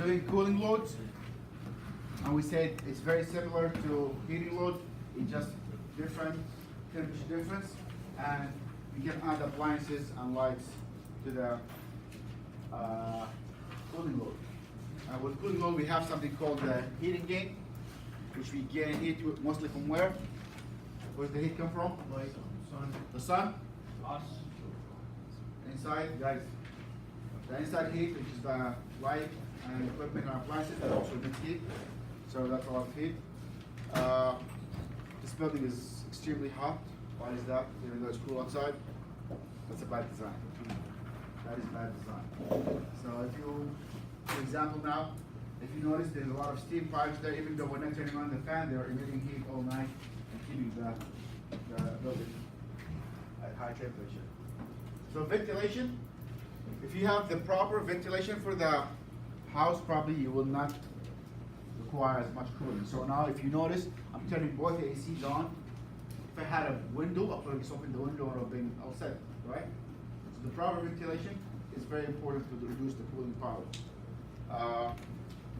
doing cooling loads, and we said it's very similar to heating load, it's just different temperature difference, and you can add appliances and lights to the cooling load. With cooling load, we have something called the heating gain, which we gain heat mostly from where? Where does the heat come from? Light, sun, The sun? us. Inside, guys. The inside heat, which is the light and equipment and appliances, that also emits heat. So that's a lot of heat. This building is extremely hot. Why is that? Even though it's cool outside, that's a bad design. That is bad design. So if you, for example now, if you notice there's a lot of steam pipes there, even though we're not turning on the fan, they are emitting heat all night and keeping the building at high temperature. So ventilation, if you have the proper ventilation for the house, probably you will not require as much cooling. So now if you notice, I'm turning both the ACs on. If I had a window, I'll probably just open the window and it'll be all set, right? So the proper ventilation is very important to reduce the cooling power.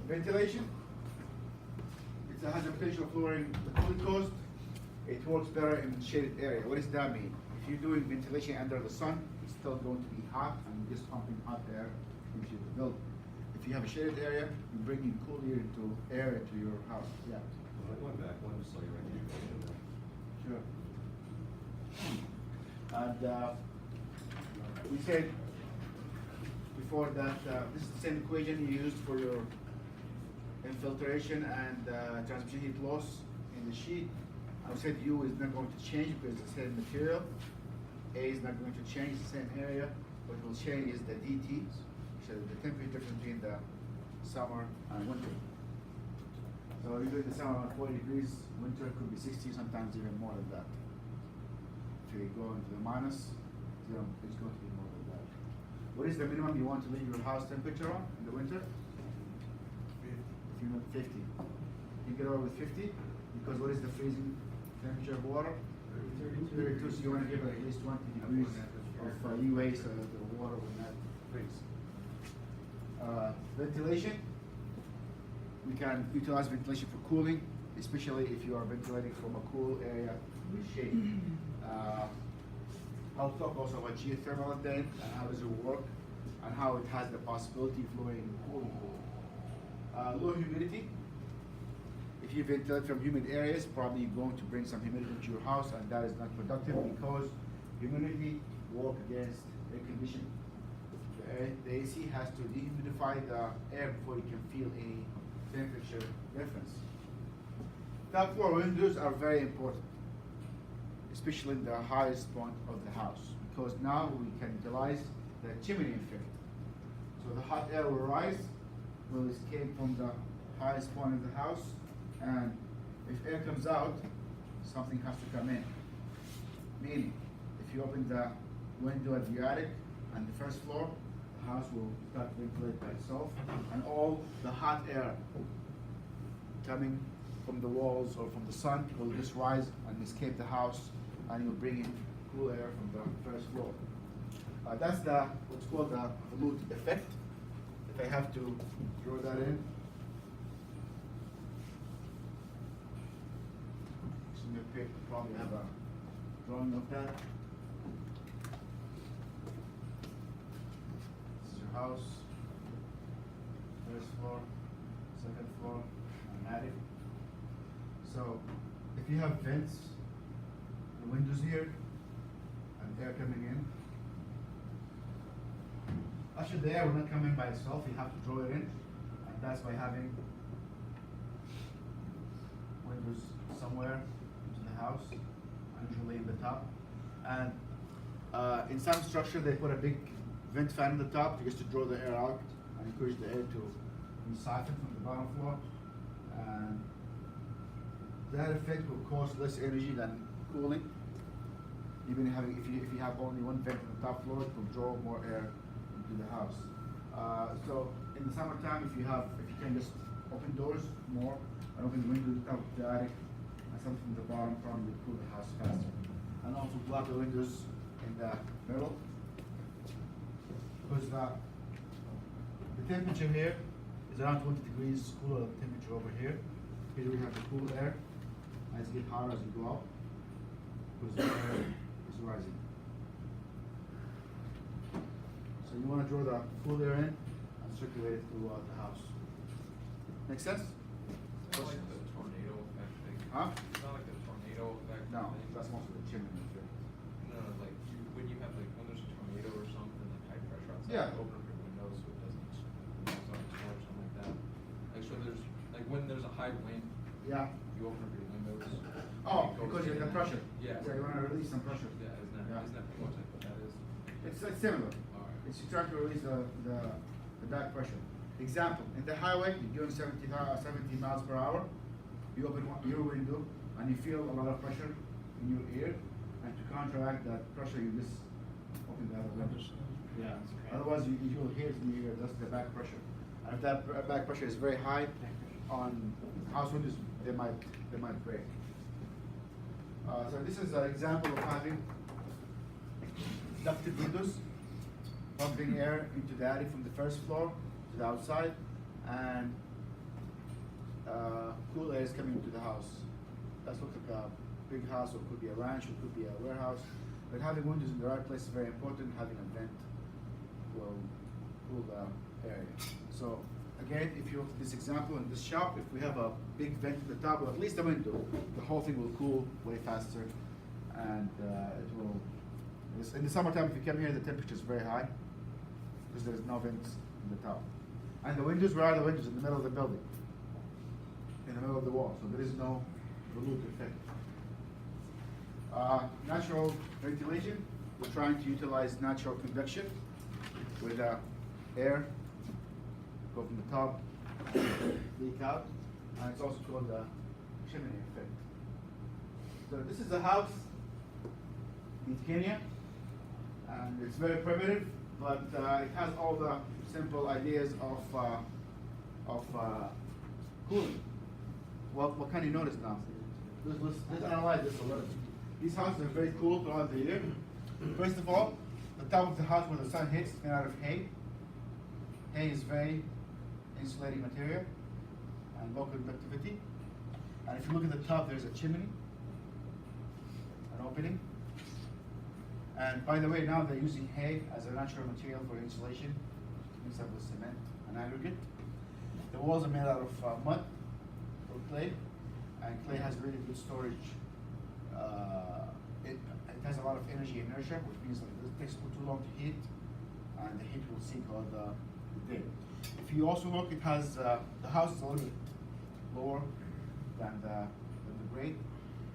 Ventilation, it has a potential of lowering the cooling cost. It works better in shaded area. What does that mean? If you're doing ventilation under the sun, it's still going to be hot and you're just pumping hot air into the building. If you have a shaded area, you bring in cool air to your house. Yeah. Well, going back one slide right here. Sure. And we said before that this is the same equation you used for your infiltration and transmission heat loss in the sheet. I said U is not going to change because it's the same material. A is not going to change, the same area. What will change is the DT, so the temperature difference between the summer and winter. So you're doing the summer at 40 degrees, winter could be 60, sometimes even more than that. If you go into the minus, it's going to be more than that. What is the minimum you want to leave your house temperature on in the winter? 50. You get away with 50 because what is the freezing temperature of water? 32. So you want to give it at least 20 degrees of leeway so that the water will not freeze. Ventilation. We can utilize ventilation for cooling, especially if you are ventilating from a cool area with shade. I'll talk also about geothermal at the end and how does it work and how it has the possibility of lowering cooling. Low humidity. If you ventilate from humid areas, probably you're going to bring some humidity into your house, and that is not productive because humidity works against air conditioning. The AC has to dehumidify the air before you can feel any temperature difference. Top floor windows are very important, especially in the highest point of the house, because now we can utilize the chimney effect. So the hot air will rise, will escape from the highest point of the house, and if air comes out, something has to come in. Meaning, if you open the window at the attic and the first floor, the house will start to ventilate by itself, and all the hot air coming from the walls or from the sun will just rise and escape the house, and you'll bring in cool air from the first floor. That's what's called the volute effect. If I have to draw that in, probably have a drawing of that. This is your house, first floor, second floor, and attic. So if you have vents, the windows here, and air coming in, actually the air will not come in by itself, you have to draw it in, and that's by having windows somewhere house, usually in the top, and in some structure they put a big vent fan on the top just to draw the air out and encourage the air to be siphoned from the bottom floor, and that effect will cost less energy than cooling. Even if you have only one vent on the top floor, it will draw more air into the house. So in the summertime, if you can just open doors more and open the windows up the attic, something from the bottom probably would cool the house faster. And also block the windows in the middle, because the temperature here is around 20 degrees cooler temperature over here. Here we have the cool air. As it gets hotter as you go up, because the air is rising. So you want to draw the cool air in and circulate it throughout the house. Make sense? It's not like the tornado effect thing. Huh? It's not like the tornado effect No, thing. that's mostly the chimney effect. No, like when you have like when there's a tornado or something, like high pressure outside, Yeah. you open up your windows so it doesn't explode or something like that. Like so there's like when there's a high wind, Yeah. you open up your windows. Oh, it goes because you in got and- pressure. Yeah. Yeah, you want to release some pressure. Yeah, isn't that pretty much like what that is? It's similar. Alright. It's you try to release the back pressure. Example, in the highway, you're doing 70 miles per hour, you open your window and you feel a lot of pressure in your ear, and to counteract that pressure, you just open the other window. Yeah. Otherwise, you will hear it in your ear, that's the back pressure. And if that back pressure is very high on house windows, they might break. So this is an example of having ducted windows, pumping air into the attic from the first floor to the outside, and cool air is coming into the house. That looks like a big house, or it could be a ranch, or it could be a warehouse. But having windows in the right place is very important. Having a vent will cool the area. So again, if you look at this example in this shop, if we have a big vent at the top, or at least a window, the whole thing will cool way faster, and it will. In the summertime, if you come here, the temperature is very high because there's no vents in the top. And the windows, where are the windows? In the middle of the building, in the middle of the wall, so there is no volute effect. Natural ventilation, we're trying to utilize natural conduction with air go from the top, leak out, and it's also called the chimney effect. So this is a house in Kenya, and it's very primitive, but it has all the simple ideas of cooling. What can you notice now? Let's analyze this a little. These houses are very cool throughout the year. First of all, the top of the house where the sun hits is made out of hay. Hay is very insulating material and low conductivity. And if you look at the top, there's a chimney, an opening. And by the way, now they're using hay as a natural material for insulation, instead of cement and aggregate. The walls are made out of mud or clay, and clay has really good storage. It has a lot of energy inertia, which means that it takes too long to heat, and the heat will sink all the day. If you also look, it has the house is a little bit lower than the grade,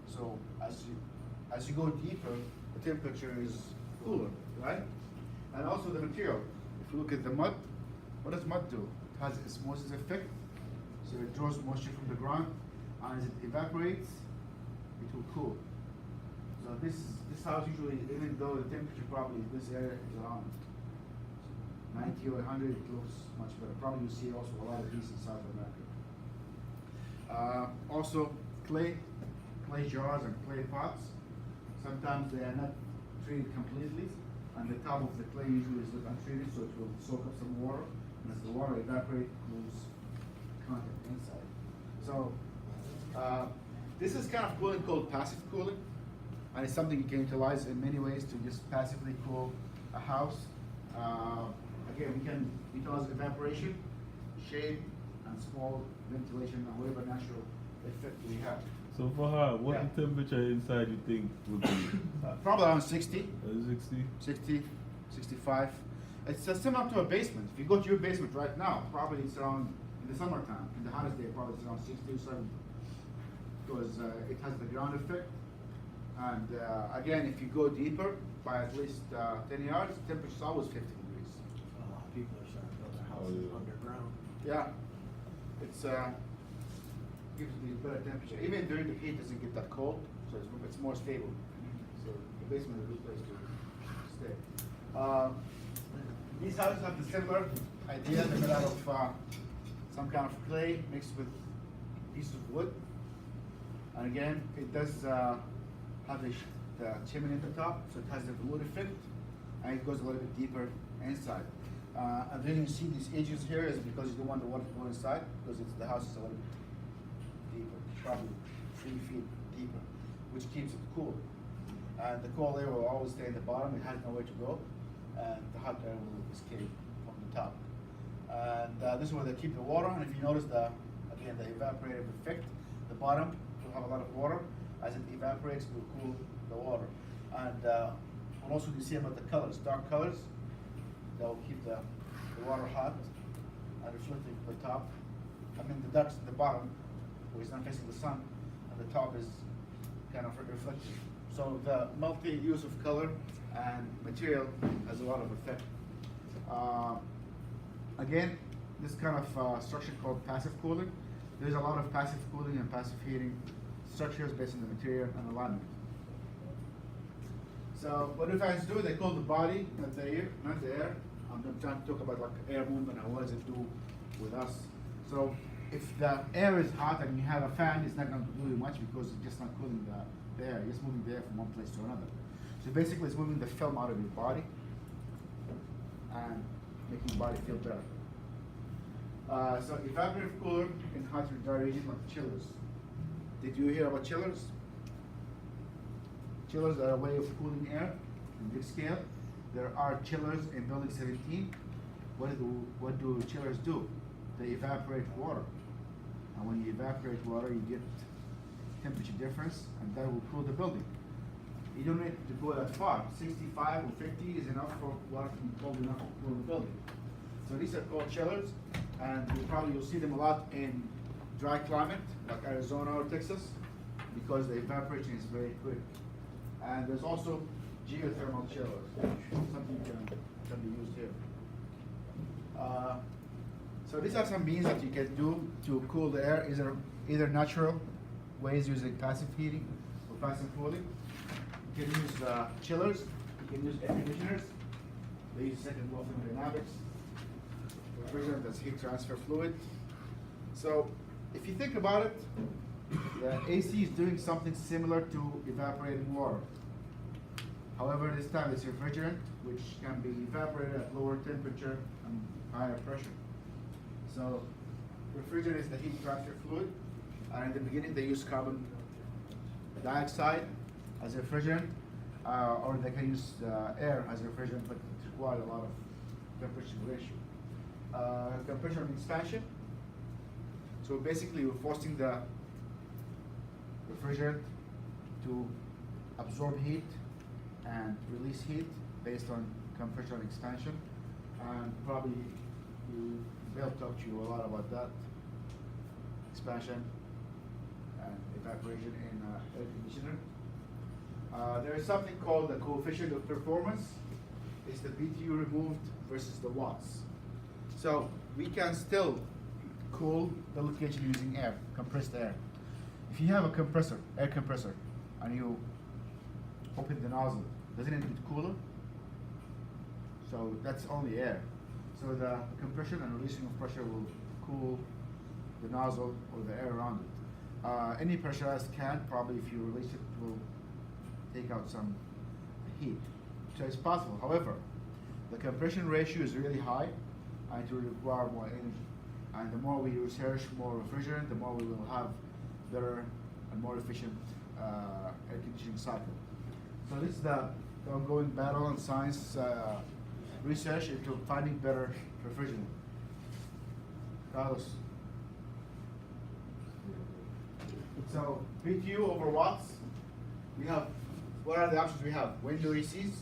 so as you go deeper, the temperature is cooler, right? And also the material. If you look at the mud, what does mud do? It has osmosis effect, so it draws moisture from the ground, and as it evaporates, it will cool. So this house usually, even though the temperature probably in this area is around 90 or 100, it looks much better. Probably you see also a lot of these in South America. Also clay jars and clay pots. Sometimes they are not treated completely, and the top of the clay usually is untreated, so it will soak up some water, and as the water evaporates, it moves content inside. So this is kind of cooling called passive cooling, and it's something you can utilize in many ways to just passively cool a house. Again, we can utilize evaporation, shade, and small ventilation, and whatever natural effect we have. So for her, what the temperature inside you think would be? Probably around 60. 60? 60, 65. It's similar to a basement. If you go to your basement right now, probably it's around, in the summertime, in the hottest day, probably it's around 60 or 70. Because it has the ground effect. And again, if you go deeper by at least 10 yards, the temperature is always 50 degrees. A lot of people are starting to build their houses underground. Yeah. It's gives you better temperature. Even during the heat, it doesn't get that cold, so it's more stable. So the basement is a good place to stay. These houses have the similar idea. They're made out of some kind of clay mixed with pieces of wood. And again, it does have the chimney at the top, so it has the volute effect, and it goes a little bit deeper inside. And then you see these edges here is because you don't want the water to go inside, because the house is a little deeper, probably 3 feet deeper, which keeps it cool. And the cold air will always stay at the bottom, it has nowhere to go, and the hot air will escape from the top. And this is where they keep the water, and if you notice again, the evaporative effect, the bottom will have a lot of water. As it evaporates, it will cool the water. And what also you see about the colors, dark colors, that will keep the water hot and reflecting the top. I mean, the dark's at the bottom, where it's not facing the sun, and the top is kind of reflective. So the multi-use of color and material has a lot of effect. Again, this kind of structure called passive cooling. There's a lot of passive cooling and passive heating structures based on the material and alignment. So what do fans do? They cool the body, not the air, I'm not trying to talk about like air movement and what does it do with us. So if the air is hot and you have a fan, it's not going to do much because it's just not cooling the air, it's moving the air from one place to another. So basically it's moving the film out of your body and making your body feel better. So evaporative cooler in hot and dry region like chillers. Did you hear about chillers? Chillers are a way of cooling air in big scale. There are chillers in building 17. What do chillers do? They evaporate water. And when you evaporate water, you get temperature difference, and that will cool the building. You don't need to go that far. 65 or 50 is enough for water to be cold enough to cool the building. So these are called chillers, and you'll see them a lot in dry climate, like Arizona or Texas, because the evaporation is very quick. And there's also geothermal chillers, something can be used here. So these are some means that you can do to cool the air, either natural ways using passive heating or passive cooling. You can use chillers, you can use air conditioners. They use second law of thermodynamics. Refrigerant as heat transfer fluid. So if you think about it, the AC is doing something similar to evaporating water. However, this time it's refrigerant, which can be evaporated at lower temperature and higher pressure. So refrigerant is the heat transfer fluid, and in the beginning they use carbon dioxide as a refrigerant, or they can use air as a refrigerant, but it requires a lot of temperature ratio. Compression and expansion. So basically we're forcing the refrigerant to absorb heat and release heat based on compression and expansion. And probably Bill talked to you a lot about that. Expansion and evaporation in air conditioner. There is something called the coefficient of performance. It's the BTU removed versus the watts. So we can still cool the location using air, compressed air. If you have a compressor, air compressor, and you open the nozzle, doesn't it get cooler? So that's only air. So the compression and releasing of pressure will cool the nozzle or the air around it. Any pressurized can, probably if you release it, will take out some heat. So it's possible. However, the compression ratio is really high and it will require more energy. And the more we research more refrigerant, the more we will have better and more efficient air conditioning cycle. So this is the ongoing battle in science research into finding better refrigerant. Carlos. So BTU over watts. We have, what are the options we have? Window ACs,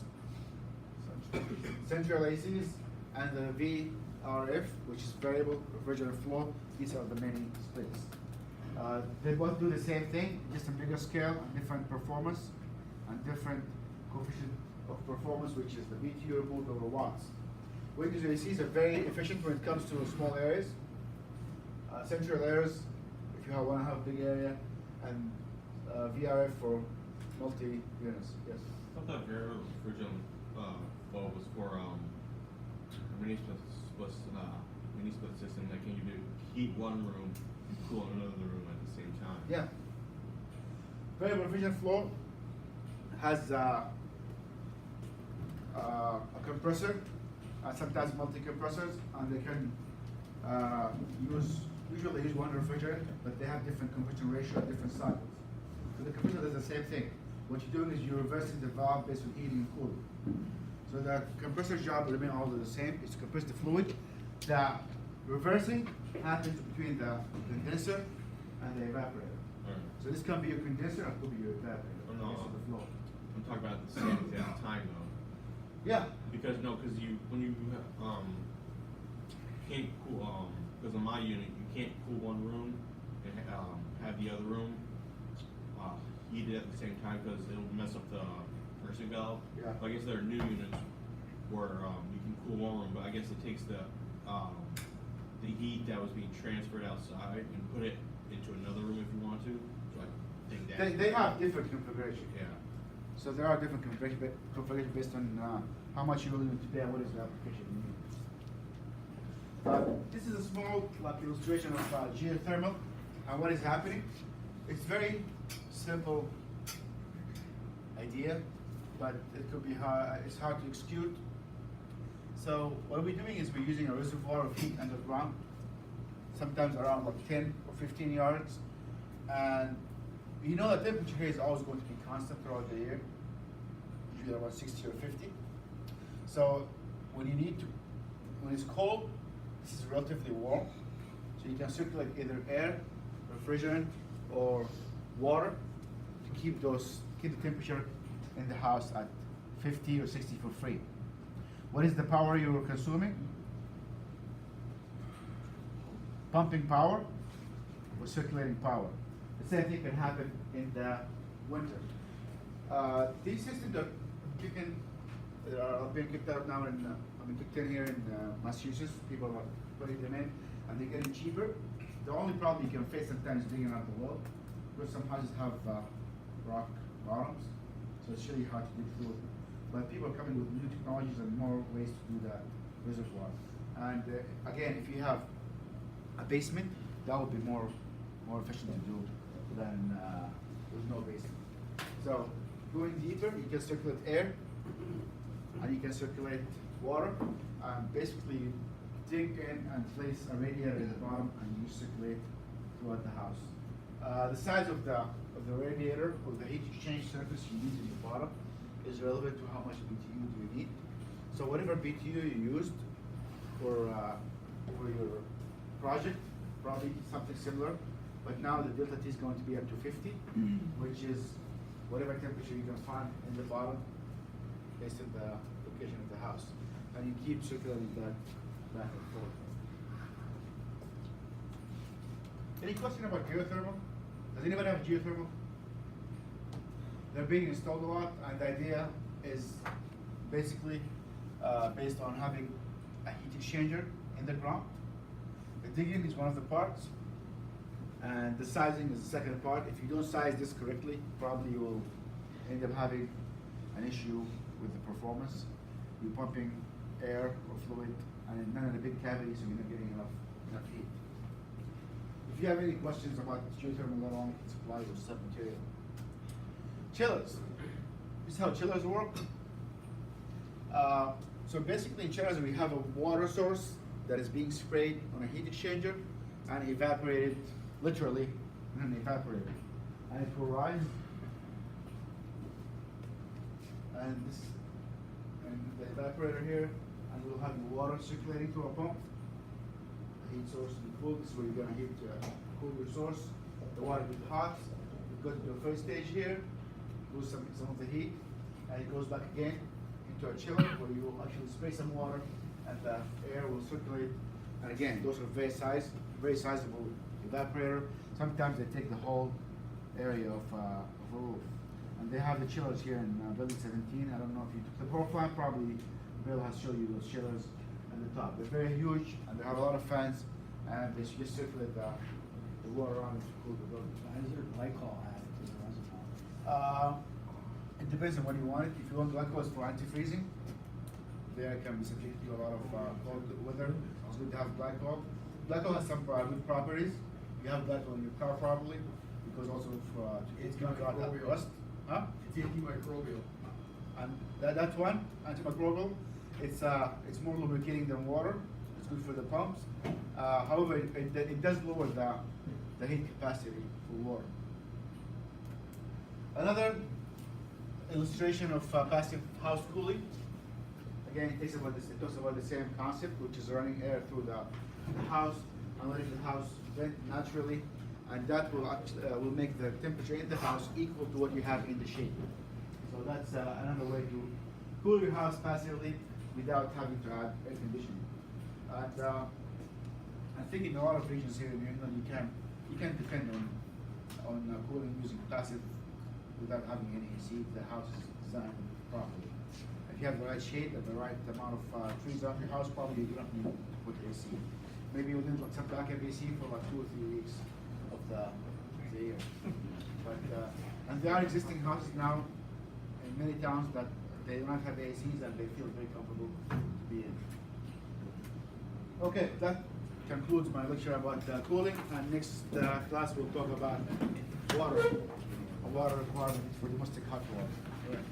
central ACs, and the VRF, which is variable refrigerant flow. These are the many splits. They both do the same thing, just a bigger scale and different performance and different coefficient of performance, which is the BTU removed over watts. Windows ACs are very efficient when it comes to small areas. Central areas, if you want to have a big area, and VRF for multi-units. Yes? I thought that variable refrigerant flow was for mini split system. Like, can you do heat one room and cool another room at the same time? Yeah. Variable refrigerant flow has a compressor and sometimes multi-compressors, and they can usually they use one refrigerant, but they have different compression ratio, different cycles. So the compressor does the same thing. What you're doing is you're reversing the valve based on heating and cooling. So the compressor's job will remain all the same. It's to compress the fluid. The reversing happens between the condenser and the evaporator. Alright. So this can be your condenser, or it could be your evaporator. Oh, no. based on the flow. I'm talking about at the same exact time though. Yeah. Because you when you can't cool because in my unit you can't cool one room and have the other room heated at the same time because it'll mess up the nursing valve. Yeah. But I guess there are new units where you can cool one room, but I guess it takes the heat that was being transferred outside and put it into another room if you want to. So I think that They have different configurations. yeah. So there are different configurations based on how much you're willing to pay and what is the application you need. This is a small illustration of geothermal and what is happening. It's very simple idea, but it could be hard. It's hard to execute. So what we're doing is we're using a reservoir of heat underground, sometimes around like 10 or 15 yards, and you know the temperature here is always going to be constant throughout the year, usually around 60 or 50. So when it's cold, this is relatively warm, so you can circulate either air, refrigerant, or water to keep the temperature in the house at 50 or 60 for free. What is the power you're consuming? Pumping power or circulating power. The same thing can happen in the winter. These systems are being kicked out now kicked in here in Massachusetts. People are putting them in, and they're getting cheaper. The only problem you can face sometimes is digging out the well, because some houses have rock bottoms, so it's really hard to dig through it. But people are coming with new technologies and more ways to do that reservoir. And again, if you have a basement, that would be more efficient to do than with no basement. So going deeper, you can circulate air and you can circulate water. And basically, you dig in and place a radiator at the bottom, and you circulate throughout the house. The size of the radiator or the heat exchange surface you use at the bottom is relevant to how much BTU do you need. So whatever BTU you used for your project, probably something similar, but now the delta T is going to be up to 50, which is whatever temperature you can find in the bottom based on the location of the house. And you keep circulating that back and forth. Any question about geothermal? Does anybody have geothermal? They're being installed a lot, and the idea is basically based on having a heat exchanger in the ground. The digging is one of the parts, and the sizing is the second part. If you don't size this correctly, probably you will end up having an issue with the performance. You're pumping air or fluid, and none of the big cavities, so you're not getting enough heat. If you have any questions about geothermal at all, it's supply or sub-material. Chillers. This is how chillers work. So basically in chillers we have a water source that is being sprayed on a heat exchanger and evaporated, literally, in an evaporator. And it will rise. And the evaporator here, and we'll have the water circulating through a pump. The heat source will be cool. This is where you're going to heat cool your source. The water will be hot. It goes into the first stage here, lose some of the heat, and it goes back again into a chiller where you will actually spray some water, and the air will circulate. And again, those are very sizable evaporator. Sometimes they take the whole area of a roof. And they have the chillers here in building 17. I don't know if you took the floor plan, probably Bill has shown you those chillers at the top. They're very huge, and they have a lot of fans, and they just circulate the water around to cool the building. Why is there glycol added to the reservoir? It depends on what you want it. If you want glycol, it's for anti-freezing. There can be subject to a lot of cold weather. It's good to have glycol. Glycol has some good properties. You have glycol in your car probably, because also it's going to out rust. Huh? It's antimicrobial. And that's one, antimicrobial. it's more lubricating than water. It's good for the pumps. However, it does lower the heat capacity for water. Another illustration of passive house cooling. Again, it talks about the same concept, which is running air through the house and letting the house vent naturally, and that will make the temperature in the house equal to what you have in the shade. So that's another way to cool your house passively without having to add air conditioning. And I think in a lot of regions here in New England, you can depend on cooling using passive without having any AC if the house is designed properly. If you have the right shade and the right amount of trees around your house, probably you don't need to put AC. Maybe you need some backup AC for like 2 or 3 weeks of the year. But and there are existing houses now in many towns that they do not have ACs and they feel very comfortable to be in. Okay, that concludes my lecture about cooling, and next class we'll talk about water, a water requirement for domestic hot water. All right,